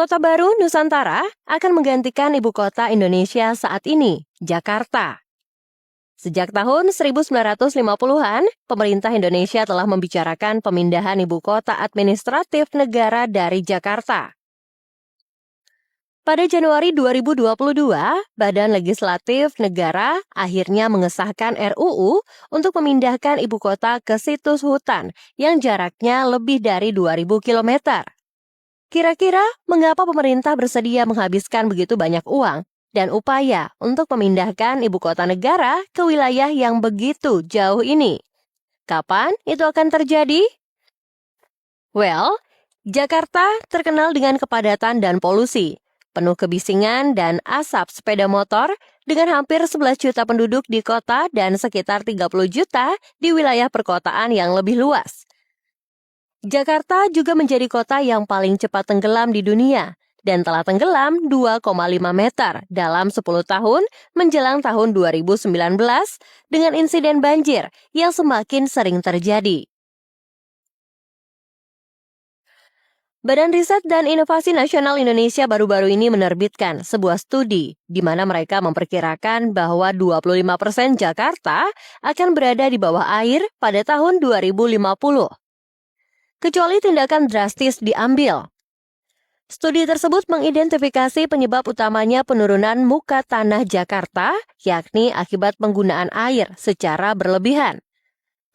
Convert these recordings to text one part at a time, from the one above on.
Kota baru Nusantara akan menggantikan ibu kota Indonesia saat ini, Jakarta. Sejak tahun 1950-an, pemerintah Indonesia telah membicarakan pemindahan ibu kota administratif negara dari Jakarta. Pada Januari 2022, Badan Legislatif Negara akhirnya mengesahkan RUU untuk memindahkan ibu kota ke situs hutan yang jaraknya lebih dari 2.000 km. Kira-kira mengapa pemerintah bersedia menghabiskan begitu banyak uang dan upaya untuk memindahkan ibu kota negara ke wilayah yang begitu jauh ini? Kapan itu akan terjadi? Well, Jakarta terkenal dengan kepadatan dan polusi, penuh kebisingan dan asap sepeda motor dengan hampir 11 juta penduduk di kota dan sekitar 30 juta di wilayah perkotaan yang lebih luas. Jakarta juga menjadi kota yang paling cepat tenggelam di dunia dan telah tenggelam 2,5 meter dalam 10 tahun menjelang tahun 2019 dengan insiden banjir yang semakin sering terjadi. Badan Riset dan Inovasi Nasional Indonesia baru-baru ini menerbitkan sebuah studi di mana mereka memperkirakan bahwa 25% Jakarta akan berada di bawah air pada tahun 2050. Kecuali tindakan drastis diambil. Studi tersebut mengidentifikasi penyebab utamanya penurunan muka tanah Jakarta, yakni akibat penggunaan air secara berlebihan.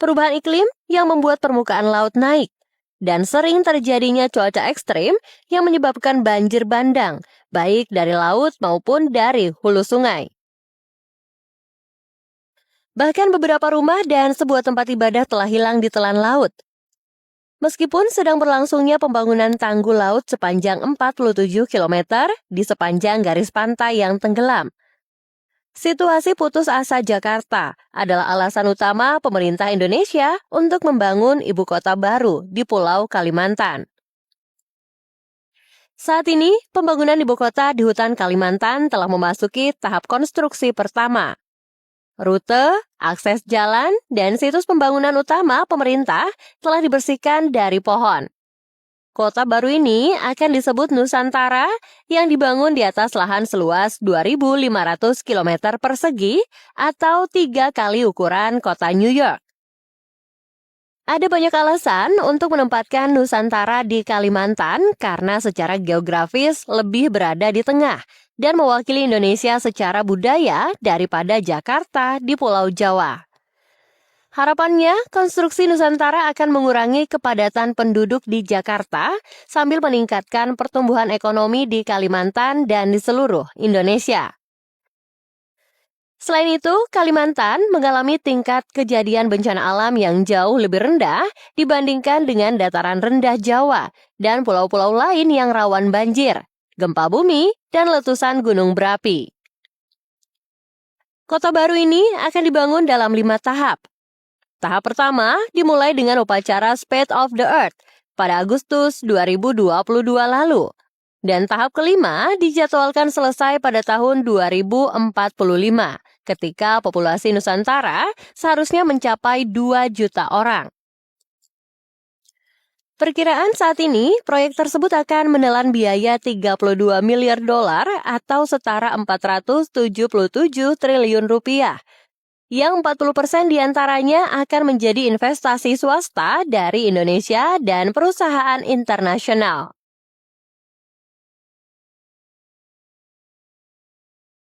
Perubahan iklim yang membuat permukaan laut naik, dan sering terjadinya cuaca ekstrim yang menyebabkan banjir bandang, baik dari laut maupun dari hulu sungai. Bahkan beberapa rumah dan sebuah tempat ibadah telah hilang di telan laut. Meskipun sedang berlangsungnya pembangunan tanggul laut sepanjang 47 km di sepanjang garis pantai yang tenggelam. Situasi putus asa Jakarta adalah alasan utama pemerintah Indonesia untuk membangun ibu kota baru di Pulau Kalimantan. Saat ini, pembangunan ibu kota di hutan Kalimantan telah memasuki tahap konstruksi pertama. Rute, akses jalan, dan situs pembangunan utama pemerintah telah dibersihkan dari pohon. Kota baru ini akan disebut Nusantara yang dibangun di atas lahan seluas 2.500 km persegi atau 3 kali ukuran kota New York. Ada banyak alasan untuk menempatkan Nusantara di Kalimantan karena secara geografis lebih berada di tengah dan mewakili Indonesia secara budaya daripada Jakarta di Pulau Jawa. Harapannya, konstruksi Nusantara akan mengurangi kepadatan penduduk di Jakarta sambil meningkatkan pertumbuhan ekonomi di Kalimantan dan di seluruh Indonesia. Selain itu, Kalimantan mengalami tingkat kejadian bencana alam yang jauh lebih rendah dibandingkan dengan dataran rendah Jawa dan pulau-pulau lain yang rawan banjir, gempa bumi, dan letusan gunung berapi. Kota baru ini akan dibangun dalam 5 tahap. Tahap pertama dimulai dengan upacara State of the Earth pada Agustus 2022 lalu. Dan tahap kelima dijadwalkan selesai pada tahun 2045, ketika populasi Nusantara seharusnya mencapai 2 juta orang. Perkiraan saat ini, proyek tersebut akan menelan biaya 32 miliar dolar atau setara 477 triliun rupiah. Yang 40% diantaranya akan menjadi investasi swasta dari Indonesia dan perusahaan internasional.